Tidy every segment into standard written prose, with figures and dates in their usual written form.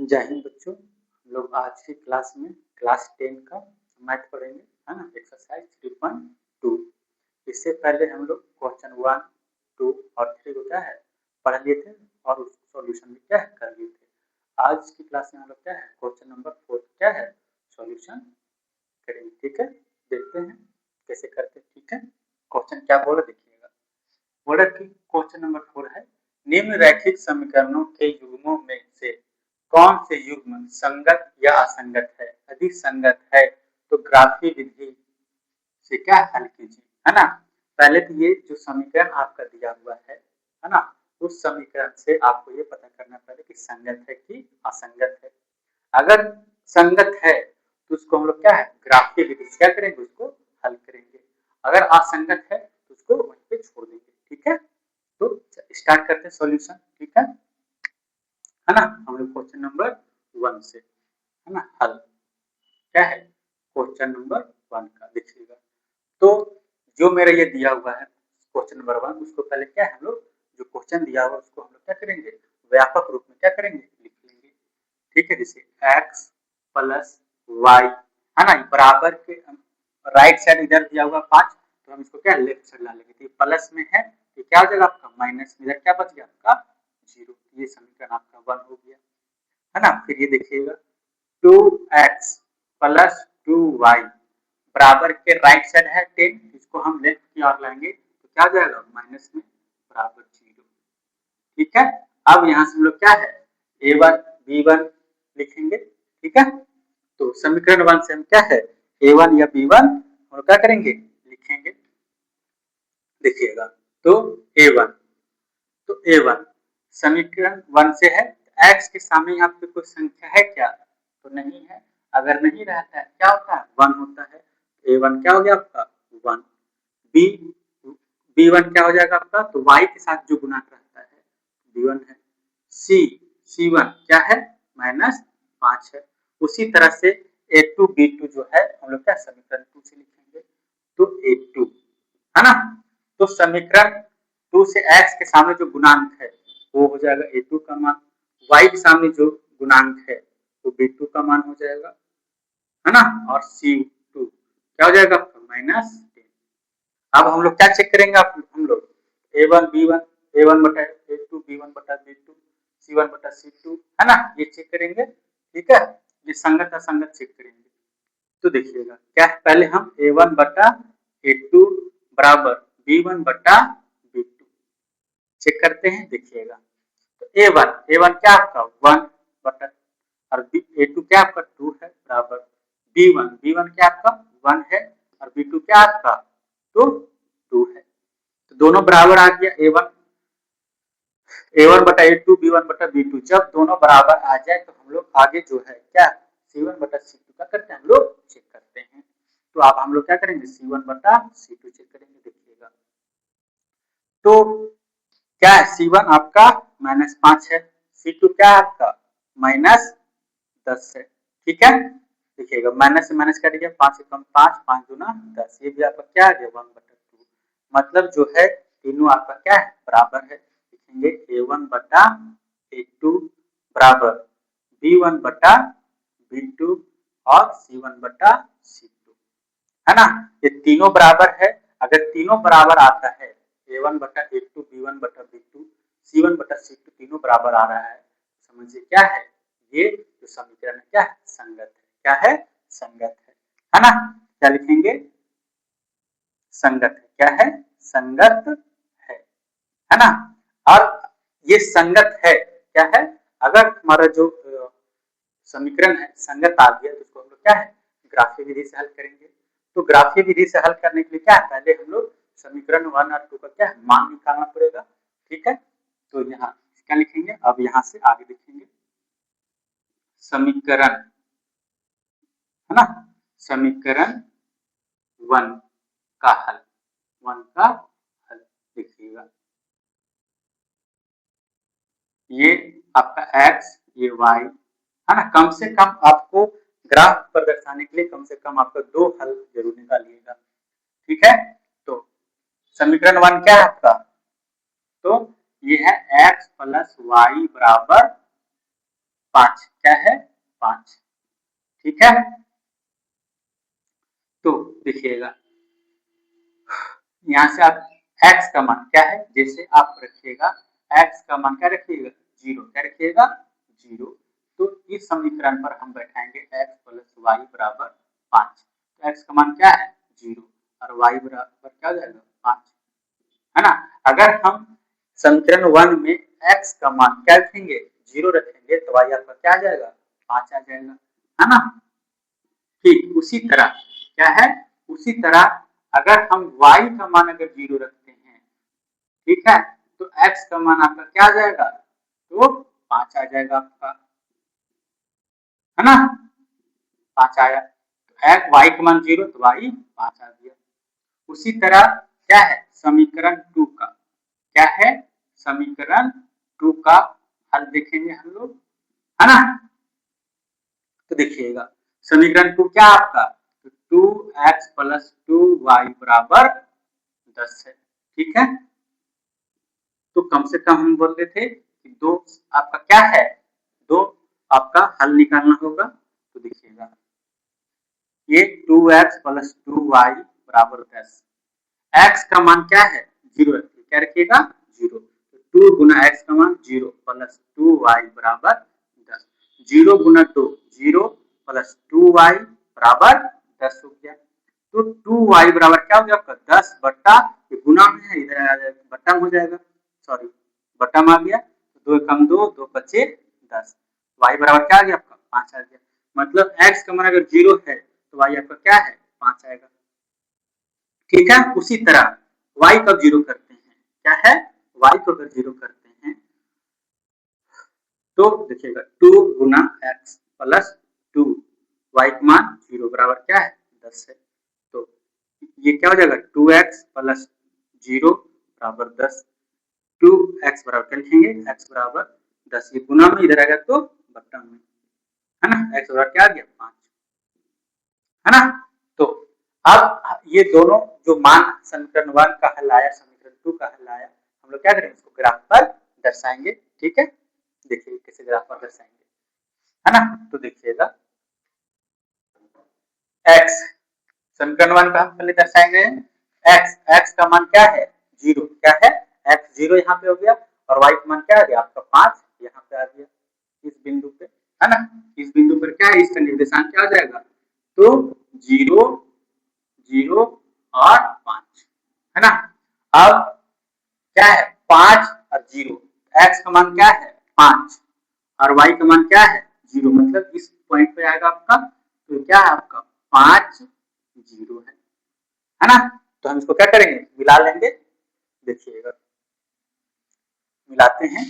जय हिंद बच्चों। हम लोग आज की क्लास में क्लास 10 का मैथ पढ़ेंगे, है ना। एक्सरसाइज 3.2। इससे पहले हम लोग क्वेश्चन 1, 2 और 3 को क्या है पढ़ लिए थे और उसका सॉल्यूशन भी क्या है कर लिए थे। आज की क्लास में हम लोग क्या है क्वेश्चन नंबर 4 क्या है सॉल्यूशन करेंगे। ठीक है, देखते हैं कैसे करते हैं। ठीक है, क्वेश्चन क्या बोला देखिएगा। बोला कि क्वेश्चन नंबर 4 है, निम्न रैखिक समीकरणों के युग्मों में से कौन से युग्म संगत या असंगत है। यदि संगत है तो ग्राफी विधि से क्या हल कीजिए, है ना। पहले तो ये जो समीकरण आपका दिया हुआ है ना, उस समीकरण से आपको ये पता करना पड़ेगा कि संगत है कि असंगत है। अगर संगत है तो उसको हम लोग क्या है ग्राफी विधि से क्या करेंगे, उसको हल करेंगे। अगर असंगत है तो उसको वहीं पे छोड़ देंगे। ठीक है, तो स्टार्ट करते हैं सॉल्यूशन। ठीक है ना। हम लोग क्वेश्चन नंबर 1 से, है ना, हल क्या है क्वेश्चन नंबर 1 का देखिएगा। तो जो मेरा ये दिया हुआ है क्वेश्चन नंबर 1, उसको पहले क्या है हम लोग जो क्वेश्चन दिया हुआ उसको हम लोग क्या करेंगे व्यापक रूप में क्या करेंगे लिख लेंगे। ठीक है, जैसे x प्लस वाई, है ना, बराबर के राइट साइड इधर दिया हुआ 5, तो हम इसको क्या लेफ्ट साइड ला लेंगे। तो ये प्लस में है तो क्या हो जाएगा आपका माइनस में, इधर क्या बच गया आपका 0। ये समीकरण आपका 1 हो गया, है ना। फिर ये देखिएगा 2x प्लस 2y बराबर के राइट साइड है 10, इसको हम लेफ्ट की ओर लाएंगे तो क्या हो जाएगा माइनस में बराबर 0। ठीक है, अब यहाँ से हम लोग क्या है a1 b1 लिखेंगे। ठीक है, तो समीकरण 1 से हम क्या है a1 या b1 हम क्या करेंगे लिखेंगे। देखिएगा तो a1, तो a1 समीकरण 1 से है, x के सामने यहाँ पे कोई संख्या है क्या, तो नहीं है। अगर नहीं रहता है क्या होता है 1 होता है। a1 क्या हो गया आपका 1, b b1 क्या हो जाएगा आपका, तो y के साथ जो गुणा रहता है b1 है, c1 क्या है -5 है। उसी तरह से a2 b2 जो है हम लोग क्या समीकरण 2 से लिखेंगे, तो a2, है ना। तो समीकरण 2 से x के सामने जो गुणांक है वो हो जाएगा a2 का मान, y के सामने जो गुणांक है वो b2 का मान हो जाएगा, है ना। और c2 क्या हो जाएगा -10। अब हम लोग क्या चेक करेंगे, हम लोग a1 b1 a1 बटा a2 b1 बटा b2 c1 बटा c2, है ना, ये चेक करेंगे। ठीक है, ये संगत असंगत चेक करेंगे। तो देखिएगा क्या है, पहले हम a1 बटा a2 बराबर b1 बटा b2 चेक करते हैं। देखिएगा तो a1 क्या आपका 1 बटा और a2 क्या आपका 2 है बराबर b1 क्या आपका 1 है और b2 क्या आपका तो 2 है। तो दोनों बराबर आ गया a1 बटा a2 b1 बटा b2। जब दोनों बराबर आ जाए तो हम लोग आगे जो है क्या c1 बटा c2 का करते हैं हम लोग चेक करते हैं। तो अब हम लोग क्या करेंगे c1 बटा c2 चेक करेंगे। देखिएगा तो क्या है c1 आपका -5 है, c2 क्या है आपका -10 है। ठीक है, देखिएगा माइनस से माइनस काट दिया, 5 से कम 5, 5 दूना 10, ये भी आपका क्या आ गया 1/2। मतलब जो है तीनों आपका क्या है बराबर है। लिखेंगे a1 बटा a2 बराबर b1 बटा b2 और c1 बटा c2, है ना। ये तीनों बराबर है। अगर तीनों बराबर आता है a1 बटा a2 b1 बटा b2 c1 बटा c2 तीनों बराबर आ रहा है, समझिए क्या है ये जो समीकरण है क्या है संगत है। क्या है संगत है ना। क्या लिखेंगे संगत है। क्या है संगत है ना। और ये संगत है क्या है, अगर हमारा जो समीकरण है संगत आ गया तो उसको हम लोग क्या है ग्राफीय विधि से हल करेंगे। तो ग्राफीय विधि से हल करने के लिए क्या है पहले हम लोग समीकरण 1 और 2 का क्या है मान निकालना पड़ेगा। ठीक है, तो यहाँ क्या लिखेंगे, अब यहाँ से आगे लिखेंगे समीकरण, है ना, समीकरण 1 का हल, 1 का हल देखिएगा। ये आपका x ये y, है ना। कम से कम आपको ग्राफ पर दर्शाने के लिए कम से कम आपका 2 हल जरूर निकालिएगा। ठीक है, तो समीकरण 1 क्या है आपका, तो ये है x प्लस वाई बराबर 5। क्या है 5। ठीक है, तो देखिएगा यहाँ से आप x का मान क्या है, जैसे आप रखिएगा x का मान क्या रखिएगा 0, क्या रखिएगा 0। तो इस समीकरण पर हम बैठाएंगे x प्लस वाई बराबर 5। तो x का मान क्या है 0 और y बराबर क्या हो जाएगा 5, है ना। अगर हम समीकरण 1 में x का मान क्या रखेंगे 0 रखेंगे तो y आपका क्या आ जाएगा 5 आ जाएगा, है ना। ठीक उसी तरह क्या है, उसी तरह अगर हम y का मान अगर 0 रखते हैं, ठीक है, तो x का मान आपका क्या आ जाएगा, तो 5 आ जाएगा आपका, है ना। 5 आया तो x y का मान 0 तो y 5 आ गया। उसी तरह क्या है समीकरण 2 का, क्या है समीकरण 2 का हल देखेंगे हम लोग, है ना। तो देखिएगा समीकरण 2 क्या आपका, तो 2x प्लस 2y बराबर 10 है। ठीक है, तो कम से कम हम बोल रहे थे कि दो आपका क्या है, दो आपका हल निकालना होगा। तो देखिएगा ये 2x प्लस 2y बराबर 10, x का मान क्या है 0 रखिए, क्या रखिएगा 0। तो 2 गुना x का मान 0 प्लस 2y बराबर 10, 0 गुना 2 0 प्लस 2y बराबर 10 हो गया। तो 2y बराबर क्या हो गया आपका 10 बट्टा, ये गुना में है इधर आ जाएगा बट्टा हो जाएगा, सॉरी बट्टा में आ गया, 2 कम 2 2 बचे 10, y बराबर क्या आ गया आपका 5 आ गया। मतलब x का मान अगर 0 है तो y आपका क्या है 5 आएगा। ठीक है, उसी तरह y कब 0 करते हैं, क्या है y को अगर 0 करते हैं तो देखिएगा 2 गुना x प्लस 2 y का मान 0 बराबर क्या है 10 है। तो ये क्या हो जाएगा 2x प्लस 0 बराबर 10, 2x बराबर क्या लिखेंगे x बराबर 10, ये गुना में इधर आएगा तो बट्टा में, है ना, x बराबर क्या आ गया 5, है ना। तो अब ये दोनों जो मान समीकरण 1 का हल आया समीकरण 2 का हल आया, हम लोग क्या करेंगे इसको ग्राफ पर दर्शाएंगे। ठीक है, देखिए कैसे ग्राफ पर दर्शाएंगे, है ना। तो देखिएगा x समीकरण 1 का हम पहले दर्शाएंगे, x का मान क्या है 0, क्या है x 0 यहाँ पे हो गया और y का मान क्या आ गया आपका 5 यहाँ पे आ गया इस बिंदु पे, है ना। इस बिंदु पर क्या है इसका निर्देशांक क्या आ जाएगा, तो 0 0 और 5, है ना। अब क्या है 5 और 0, x का मान क्या है 5 और y का मान क्या है 0, मतलब इस पॉइंट पे आएगा आपका, तो क्या है आपका 5 0 है ना। तो हम इसको क्या करेंगे मिला लेंगे, देखिएगा मिलाते हैं।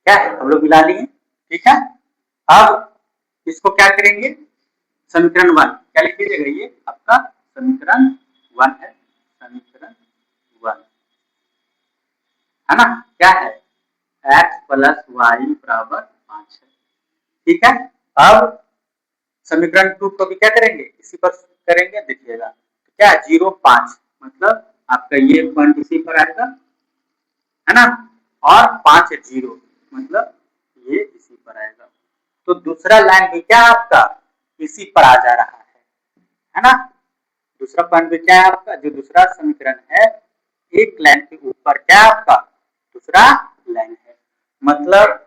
क्या है हम लोग मिला लिए, ठीक है। अब इसको क्या करेंगे समीकरण 1 क्या लिख लीजिएगा, ये आपका समीकरण 1 है, समीकरण 1, है ना। क्या है x प्लस वाई बराबर 5 है। ठीक है, अब समीकरण 2 को भी क्या करेंगे इसी पर करेंगे, देखिएगा तो क्या 0 5, मतलब आपका ये पॉइंट इसी पर आएगा, है ना, और 5 0 मतलब ये इसी पर आएगा। तो दूसरा लाइन भी क्या आपका इसी पर आ जा रहा है ना। दूसरा पॉइंट भी क्या है आपका, जो दूसरा समीकरण है एक लाइन के ऊपर क्या आपका दूसरा लाइन है, मतलब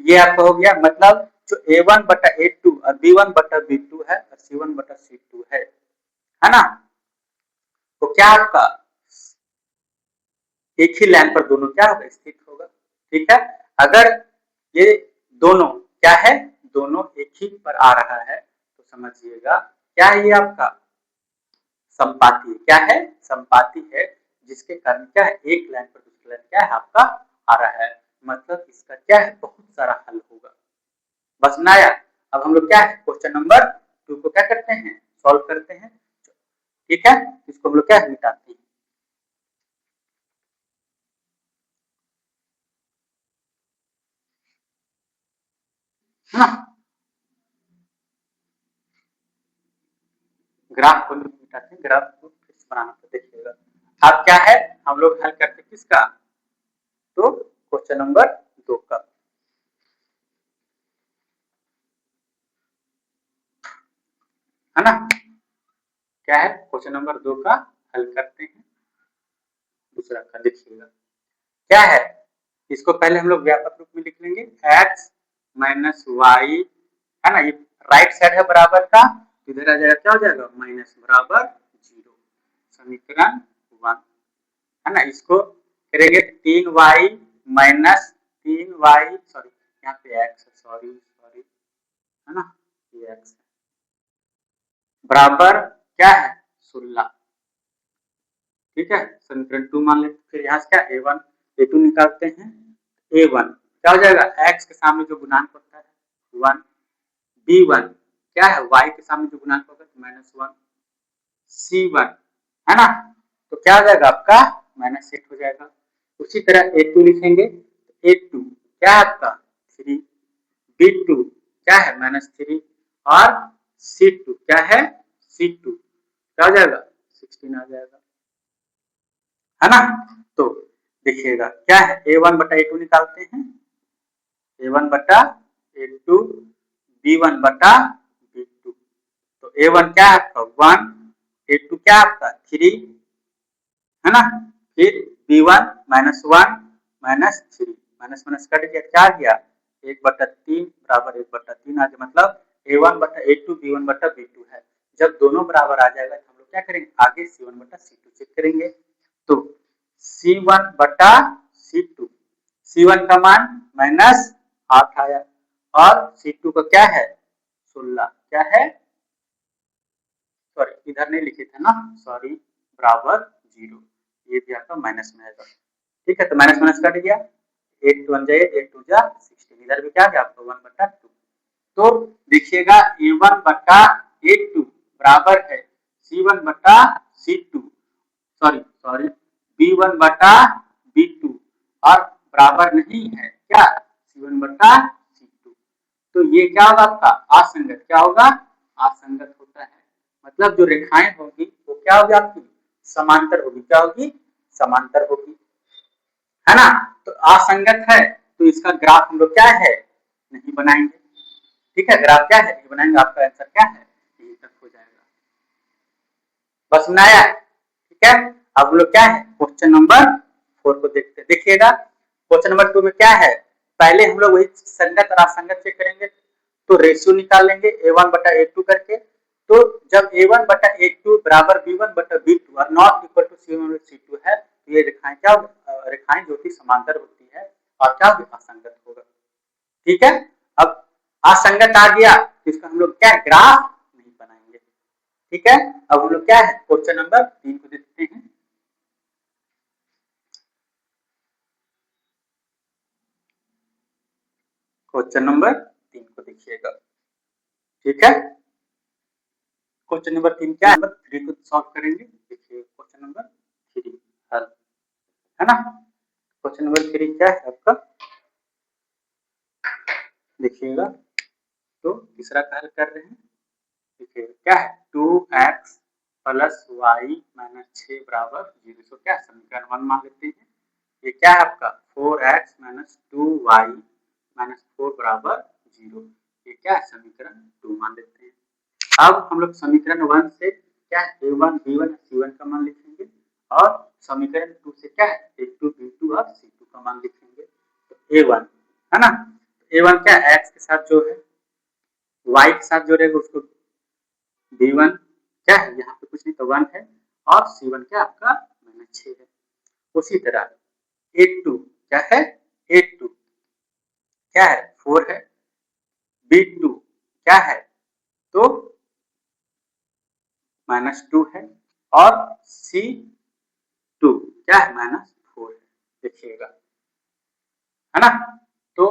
ये आपका हो गया, मतलब जो A1 बटा A2 और B1 बटा B2 है और C1 बटा C2 है ना। तो क्या आपका एक ही लाइन पर दोनों क्या होगा स्थित होगा। ठीक है, अगर ये दोनों क्या है दोनों एक ही पर आ रहा है तो समझिएगा क्या है ये आपका संपाती, क्या है संपाती है, जिसके कारण क्या है एक लाइन पर दूसरी लाइन क्या है आपका आ रहा है, मतलब इसका क्या है बहुत सारा हल होगा बस नया। अब हम लोग क्या है क्वेश्चन नंबर 2 को क्या करते हैं सॉल्व करते हैं। ठीक है, इसको हम लोग क्या मिटाते हैं, है ना। ग्राफ को मिटाते हैं, ग्राफ को फिर से बनाना तो देखिएगा। अब क्या है, हम लोग हल करते किसका, तो क्वेश्चन नंबर 2 का, है ना। क्या है, क्वेश्चन नंबर 2 का हल करते हैं। दूसरा का देखिएगा क्या है, इसको पहले हम लोग व्यापक रूप में लिख लेंगे, x माइनस वाई, है ना, ये राइट साइड है बराबर का, इधर आ जाएगा, क्या हो जाएगा, माइनस बराबर 0, समीकरण 1, है ना। इसको करेंगे 3y माइनस 3y, सॉरी यहाँ पे x, सॉरी सॉरी, है ना, ये x बराबर क्या है, 16, ठीक है, समीकरण 2 मान लेते। फिर यहाँ से क्या, a1 a2 निकालते हैं, a1 क्या हो जाएगा, x के सामने जो गुणांक होता है 1, b1 क्या है, y के सामने जो गुणांक होगा -1, c1, है ना, तो क्या हो जाएगा आपका -8 हो जाएगा। उसी तरह a2 लिखेंगे, a2 क्या है आपका 3, b2 क्या है -3, और c2 क्या है, c2 क्या हो जाएगा 16 आ जाएगा, है ना। तो देखिएगा क्या है, a1 बटा a2 निकालते हैं, a1 बटा a2, b1 बटा b2, तो a1 क्या है आपका 1, a2 क्या है आपका 3, है ना, फिर b1 -1 -3, माइनस माइनस कट गया, क्या आ गया 1/3 बराबर 1/3 आ गया, मतलब a1 बटा a2 b1 बटा b2 है। जब दोनों बराबर आ जाएगा तो हम लोग क्या करेंगे, आगे c1 बटा c2 चेक करेंगे, तो c1 बटा c2, c1 का मान -8 आया, और c2 का क्या है 16, क्या है, सॉरी इधर नहीं लिखे थे ना, सॉरी, बराबर 0, ये भी आपका माइनस में आएगा, ठीक है, तो माइनस माइनस कट गया, 8 1 जाए 8 2 जा 16, इधर भी क्या गया आपका 1/2, तो देखिएगा a1 बटा a2 बराबर है c1 बटा c2, सॉरी सॉरी b1 बटा b2, और बराबर नहीं है क्या c1 बटा c2, तो ये क्या होगा आपका असंगत, क्या होगा, असंगत होता है, मतलब जो रेखाएं होगी वो क्या होगी आपकी, समांतर होगी, क्या होगी, समांतर होगी, है ना। तो असंगत है तो इसका ग्राफ हम लोग क्या है, नहीं बनाएंगे, ठीक है, ग्राफ क्या है नहीं बनाएंगे, आपका आंसर क्या है, यही तक हो जाएगा, बस बनाया, ठीक है। अब हम लोग क्या है, क्वेश्चन नंबर 4 को देखते हैं, देखिएगा क्वेश्चन नंबर 2 में क्या है, पहले हम लोग वही संगत और असंगत चेक करेंगे, तो रेशियो निकाल लेंगे a1 बटा a2 करके, तो जब a1 बटा a2 बराबर b1 बटा b2 और not equal to c1 c2 है, तो ये रेखाएं क्या, रेखाएं जो कि समांतर होती है और क्या असंगत होगा, ठीक है। अब असंगत आ गया तो इसका हम लोग क्या ग्राफ नहीं बनाएंगे, ठीक है। अब हम लोग क्या है, क्वेश्चन नंबर 3 को देखते हैं, क्वेश्चन नंबर 3 को देखिएगा, ठीक है। क्वेश्चन नंबर 3 क्या है, नंबर 3 को सॉल्व करेंगे, देखिए क्वेश्चन नंबर 3 हल, है ना। क्वेश्चन नंबर 3 क्या है आपका, देखिएगा, तो तीसरा का हल कर रहे हैं, देखिए क्या है 2x प्लस वाई माइनस 6 बराबर 0, तो क्या समीकरण 1 मान लेते हैं, ये क्या है आपका 4x माइनस 2y माइनस 4 बराबर 0, ये क्या है समीकरण 2 मान लेते हैं। अब हम लोग समीकरण 1 से क्या है a1 b1 c1 का मान लिखेंगे, और समीकरण 2 से क्या है a2 b2 और c2 का मान लिखेंगे, तो a1 है ना, a1 क्या x के साथ जो है y के साथ जोड़ेगा उसको b1 क्या है, यहाँ पे कुछ नहीं तो 1 है, और c1 क्या आपका -6 है। उसी तरह a2 क्या है, a2 क्या है 4 है, b2 क्या है तो -2 है, और c2 क्या है -4 है, देखिएगा, है ना। तो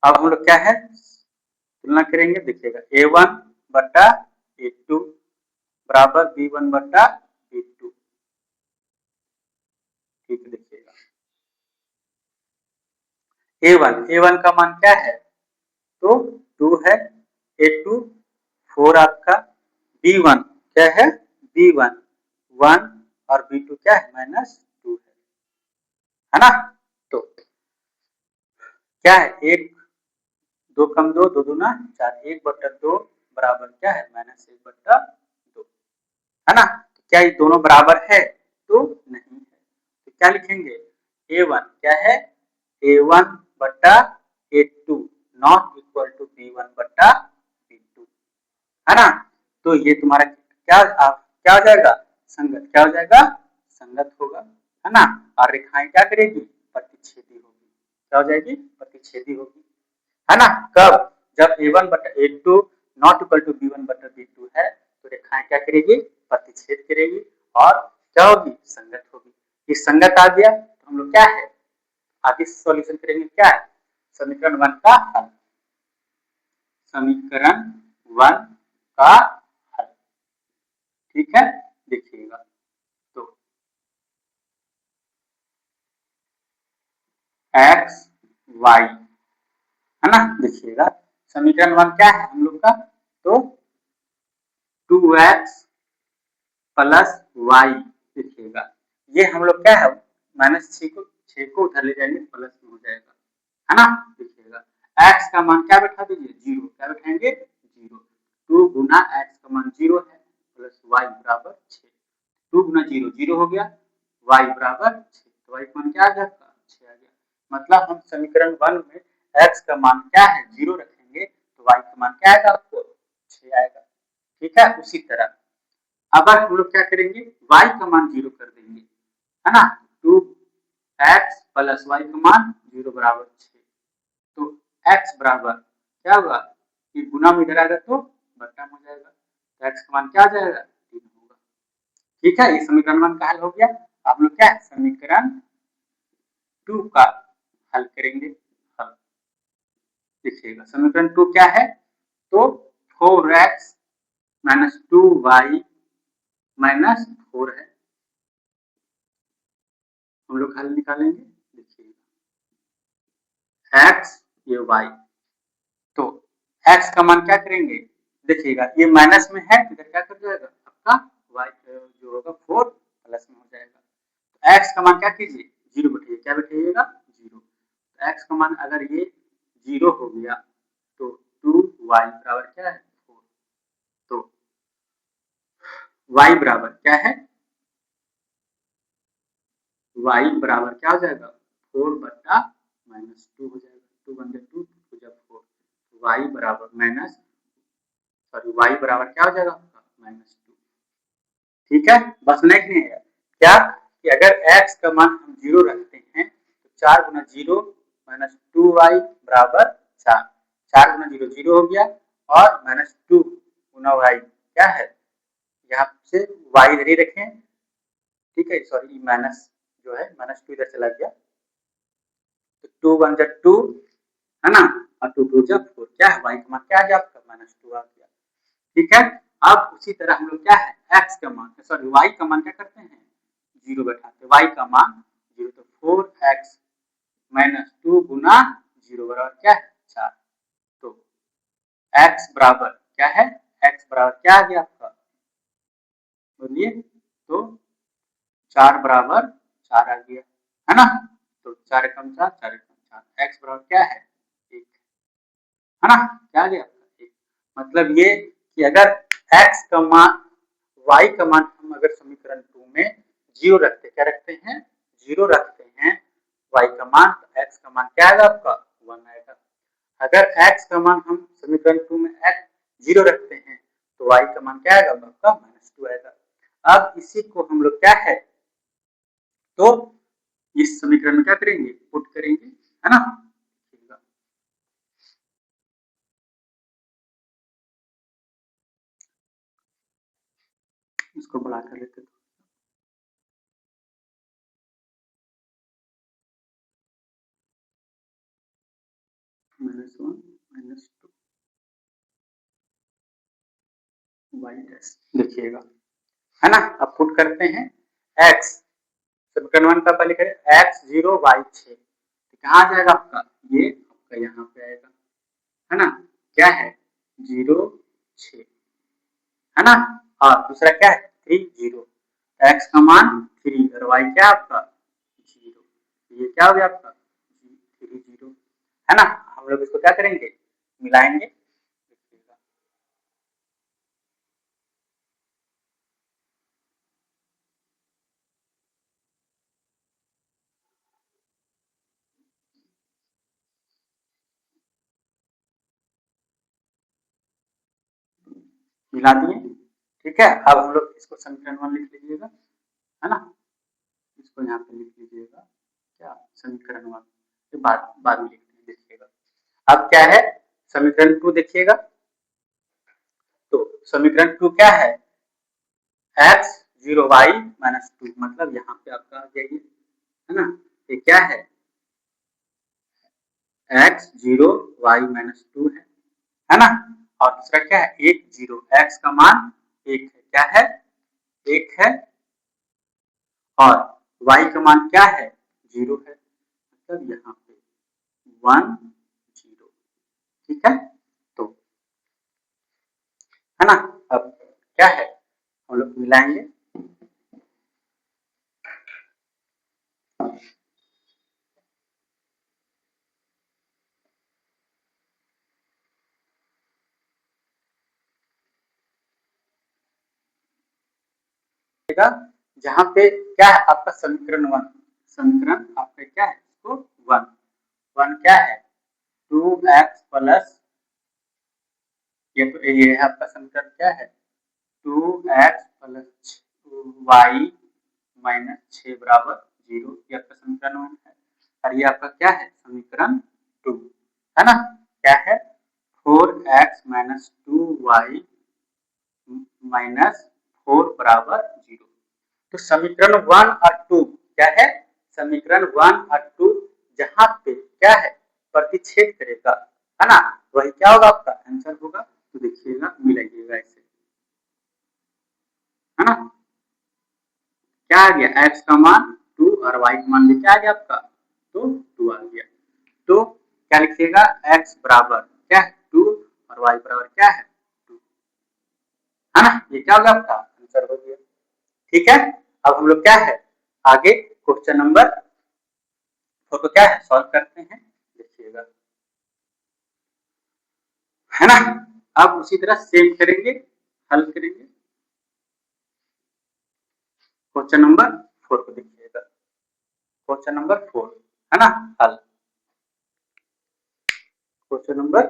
अब हम लोग क्या है तुलना करेंगे, देखिएगा a1 बटा a2 बराबर b1 बटा b2, ठीक है, देखिएगा a1 का मान क्या है, तो 2 है, a2 4 आपका, B1 क्या है, B1 1 और B2 क्या है -2 है ना। तो क्या है, 1 2 कम 2 2 दूना 4, 1/2 बराबर क्या है -1/2 है ना। तो क्या ये दोनों बराबर है, तो नहीं है। तो क्या लिखेंगे, A1 क्या है, A1/A2 not equal to B1/B2 है ना। तो ये तुम्हारा क्या हो जाएगा, संगत क्या हो जाएगा, संगत होगा है ना। और रेखाएं क्या करेगी, प्रतिच्छेदी होगी, क्या हो जाएगी, प्रतिच्छेदी होगी है ना। कब, जब A1/A2 not equal to B1/B2 है, तो रेखाएं क्या करेगी, प्रतिच्छेद करेगी और क्या होगी, संगत होगी। ये संगत आ गया तो हम लोग क्या है, आगे सॉल्यूशन करेंगे, क्या है, समीकरण 1 का हल, समीकरण 1 का हल, ठीक है। देखिएगा तो x y है ना, देखिएगा समीकरण 1 क्या है हम लोग का, तो 2x प्लस y, देखिएगा ये हम लोग क्या है, -6 को उधर ले जाएंगे, प्लस में हो जाएगा है ना। देखिएगा x का मान क्या बैठा दीजिए, 0, क्या बैठाएंगे 0, 2 गुना x का मान 0 है प्लस y बराबर 6, 2 गुना 0 0 हो गया, y बराबर 6, तो y का मान क्या आ गया, 6 आ गया। मतलब हम समीकरण 1 में x का मान क्या है 0 रखेंगे, तो y का मान क्या आएगा, आपको 6 आएगा, ठीक है। उसी तरह अगर हम लोग क्या करेंगे, y का मान 0 कर देंगे है ना, 2x प्लस y का मान 0 बराबर 6, तो x बराबर क्या होगा, ये गुना में इधर आएगा तो बट्टा हो जाएगा, तो x का मान क्या आ जाएगा, 3 होगा, ठीक है। ये समीकरण 1 का हल हो गया। आप लोग क्या है, समीकरण 2 का हल करेंगे, हल देखिएगा समीकरण 2 क्या है, तो 4x माइनस 2y माइनस 4 है, हम लोग हल निकालेंगे, देखिएगा x ये y, तो x का मान क्या करेंगे, देखिएगा ये माइनस में है, इधर क्या कर जाएगा आपका y जो होगा 4 प्लस में हो जाएगा, तो x का मान क्या कीजिए 0 बैठाइए, क्या बैठाइएगा 0, तो x का मान अगर ये 0 हो गया तो 2y बराबर क्या है 4, तो y बराबर क्या है, y बराबर क्या हो जाएगा 4/-2 हो जाएगा, 2 × 2 2 जब 4, y बराबर y बराबर क्या हो जाएगा आपका -2, ठीक है। बस नेक्स्ट नहीं है क्या, कि अगर x का मान हम 0 रखते हैं तो 4 गुना 0 माइनस 2y बराबर 4, 4 गुना 0 0 हो गया और -2 गुना y क्या है, यहाँ से y इधर ही रखें, ठीक है, सॉरी माइनस जो है -2 इधर चला गया, तो 2 × 2 है ना, और 2 2 4, क्या है y का मान क्या आ गया आपका -2 आ गया, ठीक है। अब उसी तरह हम लोग क्या है x का मान सॉरी y का मान क्या करते हैं 0 बैठाते, y का मान 0, तो 4x माइनस 2 गुना 0 बराबर क्या है 4, तो x बराबर क्या है, x बराबर क्या आ गया आपका, बोलिए, तो 4 बराबर 4 आ गया है ना, तो 4 कम 4 4 कम 4, x बराबर क्या है 1 है ना, क्या आ गया 1, मतलब ये कि अगर x का मान y का मान हम अगर समीकरण 2 में 0 रखते, क्या रखते हैं 0 रखते हैं y का मान, तो x का मान क्या आएगा आपका 1 आएगा। अगर x का मान हम समीकरण 2 में x 0 रखते हैं तो y का मान क्या आएगा आपका -2 आएगा। अब इसी को हम लोग क्या है, तो इस समीकरण में क्या करेंगे पुट करेंगे है ना, इसको बढ़ा कर लेते हैं, -1 -2 y डैश, देखिएगा है ना। अब पुट करते हैं x, समीकरण 1 का पहले करें x 0 y 6, कहाँ आ जाएगा आपका, ये आपका यहाँ पे आएगा है ना, क्या है 0 6 है ना। और दूसरा क्या है 3 0, एक्स का मान 3 और वाई क्या आपका 0, ये क्या हो गया आपका 3 0, है ना। हम लोग इसको क्या करेंगे मिलाएंगे, मिला दिए, ठीक है। अब हम लोग इसको समीकरण 1 लिख लीजिएगा, है ना, इसको यहाँ पे लिख लीजिएगा क्या समीकरण 1, के बाद बाद में लिखिएगा। अब क्या है समीकरण 2 देखिएगा, तो समीकरण 2 क्या है x 0 y माइनस 2, मतलब यहाँ पे आपका आ जाइए, है ना, ये क्या है x 0 y माइनस 2 है ना। और दूसरा क्या है 1 0, x का मान 1 है, क्या है 1 है, और y का मान क्या है 0 है, मतलब यहाँ पे 1 0, ठीक है। तो है ना, अब क्या है हम लोग मिलाएंगे, जहाँ पे क्या है आपका समीकरण 1, समीकरण आपका क्या है इसको 1 1 क्या है 2x प्लस, ये है आपका समीकरण क्या है 2x प्लस वाई माइनस 6 बराबर 0, ये आपका समीकरण 1 है। और ये आपका क्या है समीकरण 2, है ना, क्या है 4x माइनस 2y माइनस 4 बराबर 0। तो समीकरण 1 और 2 क्या है समीकरण 1 और 2 जहां पे क्या है प्रतिच्छेद करेगा, है ना, वही क्या होगा आपका आंसर होगा। तो देखिएगा मिलाइएगा इसे, है ना, क्या आ गया x का मान 2 और y का मान भी क्या आ गया आपका तो 2 आ गया। तो क्या लिखिएगा x बराबर क्या है 2 और y बराबर क्या है 2, है ना, ये क्या होगा आपका आंसर हो गया, ठीक है। अब हम लोग क्या है आगे क्वेश्चन नंबर 4 को क्या है सॉल्व करते हैं, देखिएगा, है ना। अब उसी तरह सेम करेंगे, हल करेंगे क्वेश्चन नंबर 4 को, देखिएगा क्वेश्चन नंबर 4, है ना, हल क्वेश्चन नंबर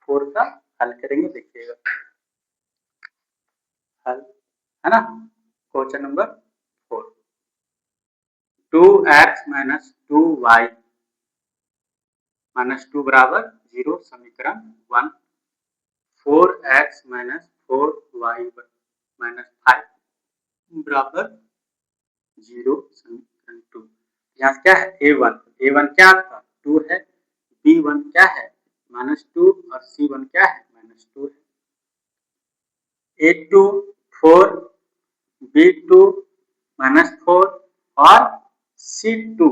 4 का हल करेंगे, देखिएगा हल, है ना, question number 4 2x minus 2y minus 2 बराबर 0 समीकरण 1, 4x माइनस 4y माइनस 5 बराबर 0 समीकरण 2। यहाँ क्या है a1 क्या आपका 2 है, b1 क्या है -2 और c1 क्या है -2 है, a2 4, b2 -4 और c2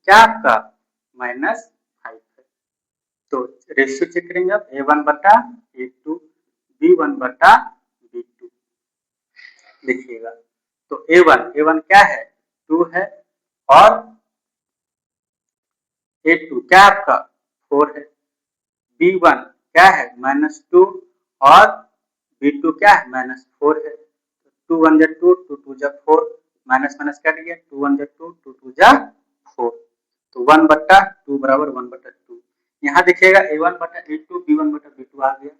क्या आपका -5 है। तो रेशियो चेक करेंगे आप a1 बटा a2, b1 बटा b2, देखिएगा तो a1 क्या है 2 है, और a2 क्या आपका 4 है, b1 क्या है -2 और b2 क्या है -4 है। 2 1 जा 2, 2 2 जा 4, माइनस माइनस कट गया 2 1 जा 2, 2 2 जा 4, तो 1 बट्टा 2 बराबर 1 बट्टा 2। यहाँ देखिएगा a1 बटा a2 b1 बटा b2 आ गया।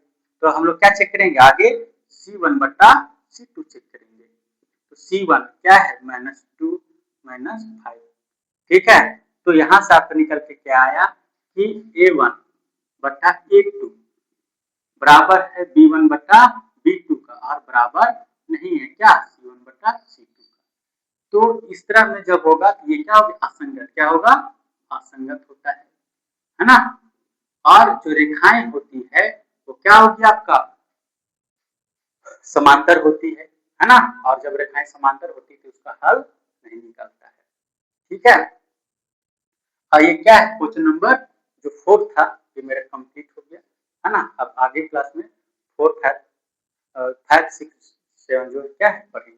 तो हम लोग क्या चेक करेंगे आगे c1 बटा c2 चेक करेंगे, तो c1 क्या है -2 -5, ठीक है। तो यहाँ से आपका निकल के क्या आया कि a1 बटा a2 बराबर है b1 बटा b2 का, और बराबर नहीं है क्या c1 बटा c2 का। तो इस तरह में जब होगा तो ये क्या होगा असंगत, क्या होगा असंगत होता है ना। और जो रेखाएं होती है वो क्या होगी आपका समांतर होती है ना, और जब रेखाएं समांतर होती है तो उसका हल नहीं निकलता है, ठीक है। और ये क्या है क्वेश्चन नंबर जो 4 था ये मेरा कंप्लीट हो गया, है ना। अब आगे क्लास में 4 5 6 7 जो क्या है पढ़ेंगे।